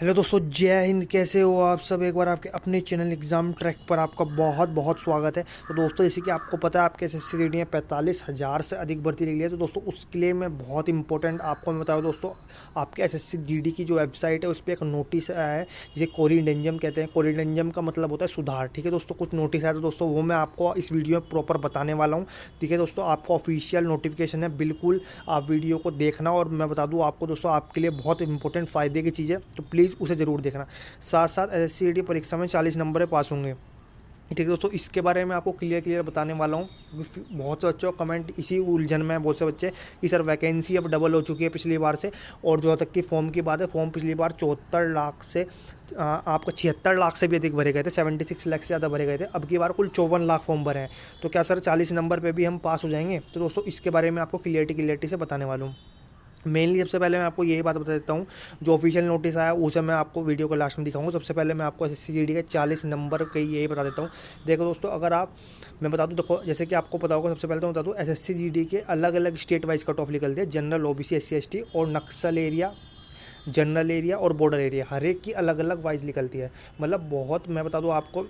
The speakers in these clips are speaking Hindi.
हेलो दोस्तों, जय हिंद। कैसे हो आप सब? एक बार आपके अपने चैनल एग्ज़ाम ट्रैक पर आपका बहुत बहुत स्वागत है। तो दोस्तों, जैसे कि आपको पता है आपके एसएससी जीडी में 45,000 से अधिक भर्ती निकली है। तो दोस्तों, उसके लिए मैं बहुत इंपॉर्टेंट आपको मैं बताऊँ दोस्तों, आपके एसएससी जीडी की जो वेबसाइट है उस पर एक नोटिस आया है जिसे कोरिडेंजम कहते हैं। कोरिडेंजम का मतलब होता है सुधार। ठीक है दोस्तों, कुछ नोटिस आया तो दोस्तों वो मैं आपको इस वीडियो में प्रॉपर बताने वाला हूँ। ठीक है दोस्तों, आपका ऑफिशियल नोटिफिकेशन है, बिल्कुल आप वीडियो को देखना। और मैं बता दूँ आपको दोस्तों, आपके लिए बहुत इंपॉर्टेंट फ़ायदे की चीज़ है, तो प्लीज़ उसे ज़रूर देखना। साथ साथ एसएससी परीक्षा में 40 नंबर पास होंगे। ठीक है दोस्तों, इसके बारे में आपको क्लियर बताने वाला हूँ, क्योंकि बहुत से बच्चों का कमेंट इसी उलझन में है। बहुत से बच्चे कि सर वैकेंसी अब डबल हो चुकी है पिछली बार से, और जो तक कि फॉर्म की बात है, फॉर्म पिछली बार 74 लाख से आपका 76 लाख से भी अधिक भरे गए थे, 76 लाख से ज़्यादा भरे गए थे। अब की बार कुल 54 लाख फॉर्म भरे हैं। तो क्या सर 40 नंबर पर भी हम पास हो जाएंगे? तो दोस्तों, इसके बारे में आपको क्लियरिटी से बताने वाला हूँ। मेनली सबसे पहले मैं आपको यही बात बता देता हूँ, जो ऑफिशियल नोटिस आया उसे मैं आपको वीडियो को लास्ट में दिखाऊंगा। सबसे पहले मैं आपको एसएससी जीडी के 40 नंबर के यही बता देता हूँ। देखो दोस्तों, अगर आप मैं बता दूँ, देखो जैसे कि आपको पता होगा, सबसे पहले तो बता दूँ एसएससी जीडी के अलग अलग स्टेट वाइज कट ऑफ निकलते हैं। जनरल, ओबीसी, एससी एसटी और नक्सल एरिया, जनरल एरिया और बॉर्डर एरिया, हर एक की अलग अलग वाइज निकलती है। मतलब बहुत, मैं बता दूँ आपको,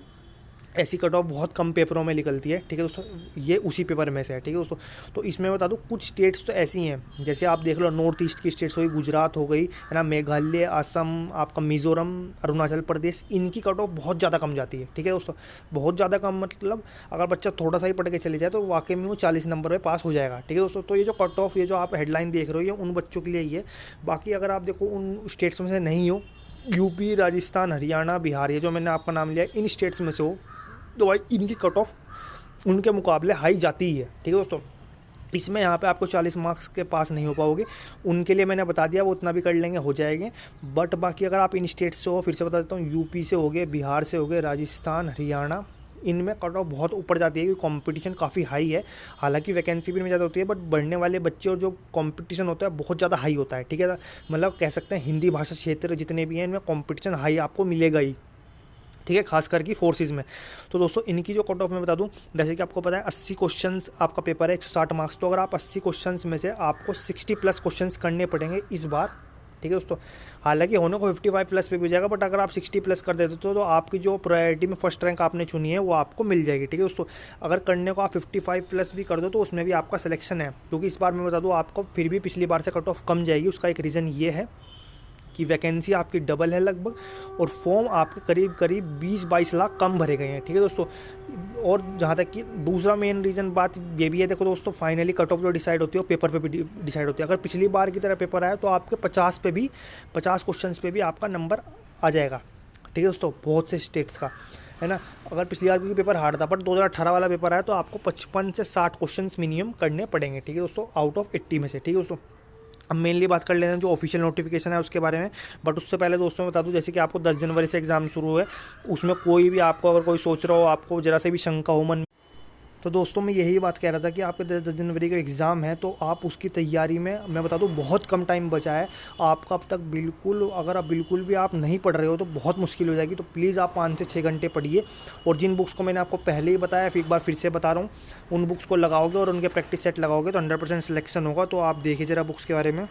ऐसी कट ऑफ बहुत कम पेपरों में निकलती है। ठीक है दोस्तों, ये उसी पेपर में से है। ठीक है दोस्तों, तो इसमें बता दूँ कुछ स्टेट्स तो ऐसी हैं, जैसे आप देख लो नॉर्थ ईस्ट की स्टेट्स हो गई, गुजरात हो गई है ना, मेघालय, असम, आपका मिज़ोरम, अरुणाचल प्रदेश, इनकी कट ऑफ बहुत ज़्यादा कम जाती है। ठीक है दोस्तों, बहुत ज़्यादा कम, मतलब अगर बच्चा थोड़ा सा ही पढ़ के चले जाए तो वाकई में वो 40 नंबर में पास हो जाएगा। ठीक है दोस्तों, तो ये जो कट ऑफ, ये जो आप हेडलाइन देख रहे हो, ये उन बच्चों के लिए ही है। बाकी अगर आप देखो उन स्टेट्स में से नहीं हो, यूपी, राजस्थान, हरियाणा, बिहार, ये जो मैंने आपका नाम लिया, इन स्टेट्स में से हो, तो भाई इनकी कट ऑफ उनके मुकाबले हाई जाती ही है। ठीक है दोस्तों, इसमें यहाँ पे आपको 40 मार्क्स के पास नहीं हो पाओगे। उनके लिए मैंने बता दिया, वो उतना भी कर लेंगे, हो जाएंगे। बट बाकी अगर आप इन स्टेट से हो, फिर से बता देता हूँ, यूपी से हो गए, बिहार से हो गए, राजस्थान, हरियाणा, इनमें कट ऑफ बहुत ऊपर जाती है, क्योंकि कंपटीशन काफ़ी हाई है। हालांकि वैकेंसी भी इनमें ज़्यादा होती है, बट बढ़ने वाले बच्चे और जो कंपटीशन होता है बहुत ज़्यादा हाई होता है। ठीक है, मतलब कह सकते हैं हिंदी भाषा क्षेत्र जितने भी हैं, इनमें कंपटीशन हाई आपको मिलेगा ही। ठीक है, खास करके फोर्सेज में। तो दोस्तों, इनकी जो कट ऑफ मैं बता दूं, जैसे कि आपको पता है 80 क्वेश्चंस आपका पेपर है, 160 मार्क्स। तो अगर आप 80 क्वेश्चंस में से आपको 60 प्लस क्वेश्चंस करने पड़ेंगे इस बार। ठीक है दोस्तों, हालांकि होने को 55 प्लस पे भी हो जाएगा, बट अगर आप 60 प्लस कर देते तो आपकी जो प्रायोरिटी में फर्स्ट रैंक आपने चुनी है वो आपको मिल जाएगी। ठीक है दोस्तों, अगर करने को आप 55 प्लस भी कर दो तो उसमें भी आपका सिलेक्शन है, क्योंकि इस बार मैं बता दूँ आपको फिर भी पिछली बार से कट ऑफ कम जाएगी। उसका एक रीज़न ये है कि वैकेंसी आपकी डबल है लगभग, और फॉर्म आपके करीब करीब 20-22 लाख कम भरे गए हैं। ठीक है दोस्तों, और जहाँ तक कि दूसरा मेन रीज़न बात ये भी है, देखो दोस्तों, फाइनली कट ऑफ जो डिसाइड होती है वो पेपर पे भी डिसाइड होती है। अगर पिछली बार की तरह पेपर आया तो आपके 50 पे भी, 50 क्वेश्चन पे भी आपका नंबर आ जाएगा। ठीक है दोस्तों, बहुत से स्टेट्स का है ना। अगर पिछली बार क्योंकि पेपर हार्ड था, बट 2018 वाला पेपर आया तो आपको 55 से 60 क्वेश्चन मिनिमम करने पड़ेंगे। ठीक है दोस्तों, आउट ऑफ 80 में से। ठीक है दोस्तों, अब मेनली बात कर लेते हैं जो ऑफिशियल नोटिफिकेशन है उसके बारे में। बट उससे पहले दोस्तों मैं बता दूं, जैसे कि आपको 10 जनवरी से एग्ज़ाम शुरू है, उसमें कोई भी आपको अगर कोई सोच रहा हो, आपको ज़रा से भी शंका हो मन, तो दोस्तों मैं यही बात कह रहा था कि आपके 10 जनवरी का एग्ज़ाम है, तो आप उसकी तैयारी में, मैं बता दूं, बहुत कम टाइम बचा है आपका अब तक। बिल्कुल, अगर आप बिल्कुल भी आप नहीं पढ़ रहे हो तो बहुत मुश्किल हो जाएगी। तो प्लीज़ आप 5 से 6 घंटे पढ़िए, और जिन बुक्स को मैंने आपको पहले ही बताया, फिर एक बार फिर से बता रहा हूँ, उन बुक्स को लगाओगे और उनके प्रैक्टिस सेट लगाओगे तो 100% सिलेक्शन होगा। तो आप देखिए ज़रा बुक्स के बारे में।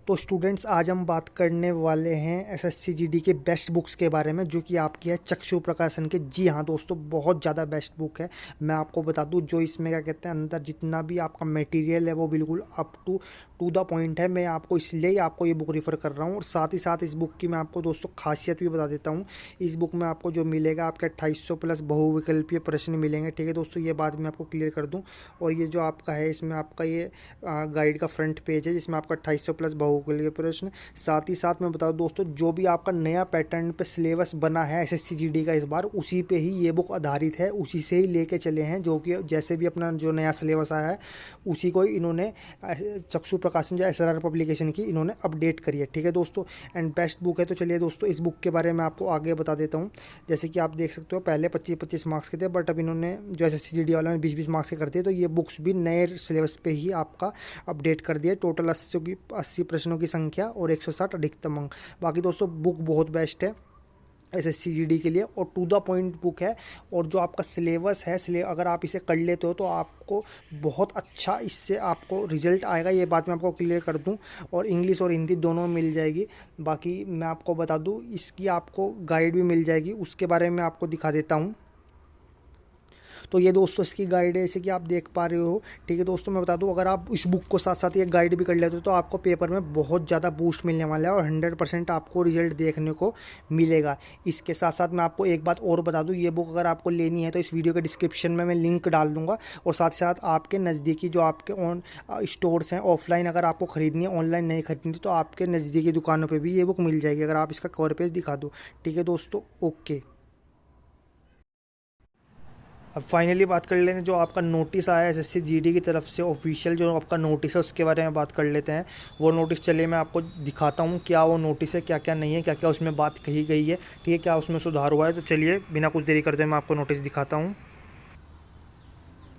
तो स्टूडेंट्स, आज हम बात करने वाले हैं एसएससी जीडी के बेस्ट बुक्स के बारे में, जो कि आपकी है चक्षु प्रकाशन के। जी हाँ दोस्तों, बहुत ज़्यादा बेस्ट बुक है। मैं आपको बता दूं, जो इसमें क्या कहते हैं, अंदर जितना भी आपका मटेरियल है वो बिल्कुल अप टू द पॉइंट है। मैं आपको इसलिए ही आपको ये बुक रिफ़र कर रहा हूँ। और साथ ही साथ इस बुक की मैं आपको दोस्तों खासियत भी बता देता हूँ। इस बुक में आपको जो मिलेगा, आपके 2800 प्लस बहुविकल्पीय प्रश्न मिलेंगे। ठीक है दोस्तों, ये बात मैं आपको क्लियर कर दूँ। और ये जो आपका है, इसमें आपका ये गाइड का फ्रंट पेज है, जिसमें आपका 2800 प्लस बहुविकल्पीय प्रश्न। साथ ही साथ मैं बताऊँ दोस्तों, जो भी आपका नया पैटर्न पे सिलेबस बना है एसएससी जीडी का इस बार, उसी पे ही ये बुक आधारित है, उसी से ही लेके चले हैं। जो कि जैसे भी अपना जो नया सिलेबस आया है उसी को इन्होंने चक्षु प्रकाशन जो एसआरआर पब्लिकेशन की इन्होंने अपडेट करी है। ठीक है दोस्तों, एंड बेस्ट बुक है। तो चलिए दोस्तों, इस बुक के बारे में आपको आगे बता देता हूँ। जैसे कि आप देख सकते हो, पहले 25-25 मार्क्स के थे, बट अब इन्होंने जो एसएससी जीडी वालों ने 20-20 मार्क्स के कर दिए। तो ये बुक्स भी नए सिलेबस पे ही आपका अपडेट कर दिया। टोटल 80 प्रश्नों की संख्या और 160 अधिकतम अंक। बाकी दोस्तों, बुक बहुत बेस्ट है। एसएससी जीडी के लिए, और टू द पॉइंट बुक है। और जो आपका सिलेबस है, अगर आप इसे कर लेते हो तो आपको बहुत अच्छा इससे आपको रिजल्ट आएगा, ये बात मैं आपको क्लियर कर दूं। और इंग्लिश और हिंदी दोनों मिल जाएगी। बाकी मैं आपको बता दूं, इसकी आपको गाइड भी मिल जाएगी, उसके बारे में आपको दिखा देता हूँ। तो ये दोस्तों इसकी गाइड है, जैसे कि आप देख पा रहे हो। ठीक है दोस्तों, मैं बता दूं, अगर आप इस बुक को साथ साथ ये गाइड भी कर लेते हो तो आपको पेपर में बहुत ज़्यादा बूस्ट मिलने वाला है और 100% आपको रिजल्ट देखने को मिलेगा। इसके साथ साथ मैं आपको एक बात और बता दूं, ये बुक अगर आपको लेनी है तो इस वीडियो के डिस्क्रिप्शन में मैं लिंक डाल दूंगा। और साथ ही साथ आपके नज़दीकी जो आपके ऑन स्टोर्स हैं ऑफलाइन, अगर आपको ख़रीदनी है, ऑनलाइन नहीं खरीदनी तो आपके नज़दीकी दुकानों पर भी ये बुक मिल जाएगी, अगर आप इसका कवर पेज दिखा दो। ठीक है दोस्तों, ओके। अब फाइनली बात कर लेते हैं, जो आपका नोटिस आया है एसएससी जीडी की तरफ से ऑफिशियल, जो आपका नोटिस है उसके बारे में बात कर लेते हैं। वो नोटिस चलिए मैं आपको दिखाता हूँ क्या वो नोटिस है, क्या क्या नहीं है, क्या क्या उसमें बात कही गई है, ठीक है, क्या उसमें सुधार हुआ है। तो चलिए बिना कुछ देरी करते मैं आपको नोटिस दिखाता हूँ।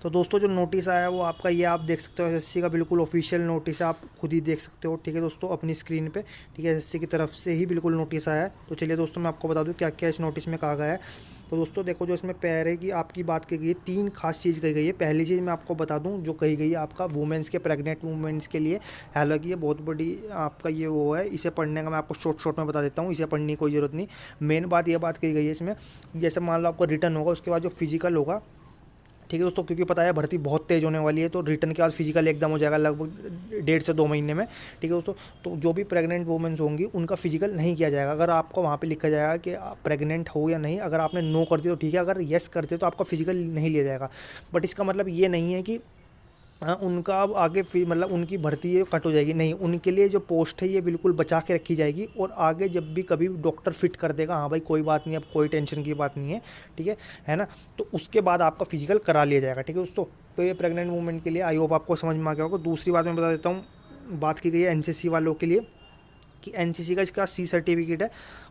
तो दोस्तों जो नोटिस आया है वो आपका ये आप देख सकते हो, एसएससी का बिल्कुल ऑफिशियल नोटिस है, आप खुद ही देख सकते हो। ठीक है दोस्तों, अपनी स्क्रीन पे। ठीक है, एसएससी की तरफ से ही बिल्कुल नोटिस आया है। तो चलिए दोस्तों मैं आपको बता दूं क्या क्या इस नोटिस में कहा गया है। तो दोस्तों देखो, जो इसमें पैर है कि आपकी बात की गई है, 3 खास चीज़ कही गई है। पहली चीज़ मैं आपको बता दूँ जो कही गई है आपका वुमेंस के, प्रेग्नेंट वुमेंस के लिए। हालांकि ये बहुत बड़ी आपका ये वो है, इसे पढ़ने का मैं आपको शॉर्ट में बता देता हूँ, इसे पढ़ने की कोई ज़रूरत नहीं। मेन बात ये बात कही गई है इसमें, जैसे मान लो आपका रिटर्न होगा, उसके बाद जो फिजिकल होगा। ठीक है दोस्तों, क्योंकि पता है भर्ती बहुत तेज़ होने वाली है, तो रिटर्न के बाद फिजिकल एकदम हो जाएगा लगभग 1.5 से 2 महीने में। ठीक है दोस्तों, तो जो भी प्रेग्नेंट वुमेन्स होंगी उनका फिजिकल नहीं किया जाएगा। अगर आपको वहाँ पे लिखा जाएगा कि आप प्रेग्नेंट हो या नहीं, अगर आपने नो कर दिया तो ठीक है, अगर येस करते तो आपका फिजिकल नहीं लिया जाएगा। बट इसका मतलब ये नहीं है कि हाँ उनका अब आगे फिर मतलब उनकी भर्ती ये कट हो जाएगी, नहीं, उनके लिए जो पोस्ट है ये बिल्कुल बचा के रखी जाएगी। और आगे जब भी कभी डॉक्टर फिट कर देगा, हाँ भाई कोई बात नहीं, अब कोई टेंशन की बात नहीं है, ठीक है ना। तो उसके बाद आपका फिजिकल करा लिया जाएगा। ठीक है दोस्तों, तो ये प्रेग्नेंट वुमेन के लिए आई होप आपको समझ में आ गया होगा। दूसरी बात मैं बता देता हूँ, बात की गई है एनसीसी वालों के लिए कि एनसीसी का इसका सी सर्टिफिकेट है,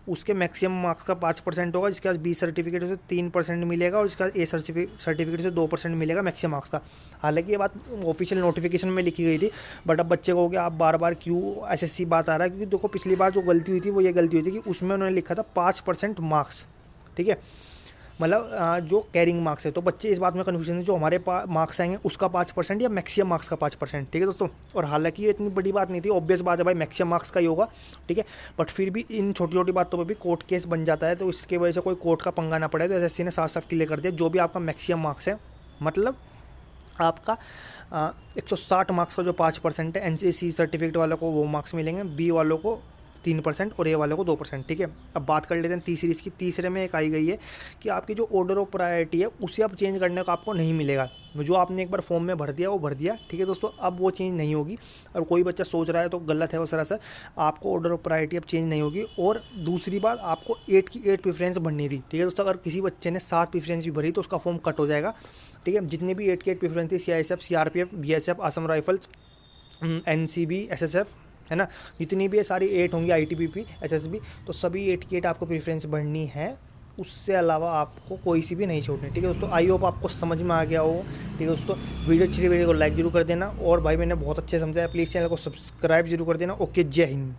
उसके मैक्सिमम मार्क्स का 5% होगा। जिसके पास बी सर्टिफिकेट है उसे 3% मिलेगा, और इसका ए सर्टिफिकेट से 2% मिलेगा मैक्सिमम मार्क्स का। हालांकि ये बात ऑफिशियल नोटिफिकेशन में लिखी गई थी, बट अब बच्चे को क्या आप बार बार क्यों एसएससी बात आ रहा है, क्योंकि देखो पिछली बार जो गलती हुई थी वो ये गलती हुई थी कि उसमें उन्होंने लिखा था 5% मार्क्स। ठीक है, मतलब जो कैरिंग मार्क्स है, तो बच्चे इस बात में कन्फ्यूजन है, जो हमारे मार्क्स आएंगे उसका 5% या मैक्सिमम मार्क्स का 5%। ठीक है दोस्तों, और हालांकि ये इतनी बड़ी बात नहीं थी, ऑब्वियस बात है भाई मैक्सिमम मार्क्स का ही होगा। ठीक है, बट फिर भी इन छोटी छोटी बातों पर भी कोर्ट केस बन जाता है, तो इसकी वजह से कोई कोर्ट का पंगा ना पड़े, तो एसएससी ने साफ साफ क्लियर कर दिया, जो भी आपका मैक्सिमम मार्क्स है, मतलब आपका 160 मार्क्स का जो 5% है, एनसीसी सर्टिफिकेट वालों को वो मार्क्स मिलेंगे, बी वालों को 3% और ए वाले को 2%। ठीक है, अब बात कर लेते हैं तीसरी इसकी। तीसरे में एक आई गई है कि आपकी जो ऑर्डर ऑफ प्रायोरिटी है उसे अब चेंज करने का आपको नहीं मिलेगा। जो आपने एक बार फॉर्म में भर दिया वो भर दिया। ठीक है दोस्तों, अब वो चेंज नहीं होगी। और कोई बच्चा सोच रहा है तो गलत है वो सरासर, आपको ऑर्डर ऑफ प्रायोरिटी अब चेंज नहीं होगी। और दूसरी बात, आपको 8 की 8 प्रेफरेंस भरनी थी। ठीक है दोस्तों, अगर किसी बच्चे ने 7 प्रेफरेंस भी भरी तो उसका फॉर्म कट हो जाएगा। ठीक है, जितने भी 8 की 8 प्रेफरेंस थी, CISF, CRPF, BSF, Assam rifles, NCB, SSF, है ना, जितनी भी है सारी 8 होंगी, आईटीबीपी, एसएसबी, तो सभी 8 की 8 आपको प्रेफरेंस बढ़नी है। उससे अलावा आपको कोई सी भी नहीं छोड़नी। ठीक है दोस्तों, आई होप आपको समझ में आ गया हो। ठीक है दोस्तों, वीडियो अच्छी वीडियो को लाइक जरूर कर देना, और भाई मैंने बहुत अच्छे समझाया, प्लीज़ चैनल को सब्सक्राइब जरूर कर देना। ओके, जय हिंद।